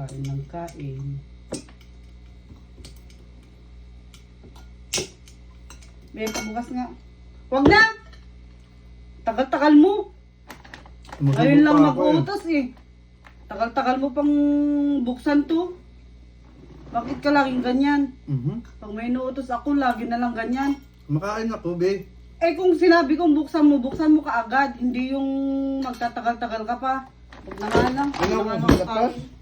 Kain ng kain. May pabukas nga. Wag na! Tagal-tagal mo. Ngayon lang mag-uutos eh. Tagal-tagal mo pang buksan to. Bakit ka laging ganyan? Pag may inuutos ako, lagi na lang ganyan. Makain ako, be. Eh kung sinabi kong buksan mo kaagad. Hindi yung magtatagal-tagal ka pa. Huwag na nga lang. Ano, Huwag na nga masarap lang pa? kain.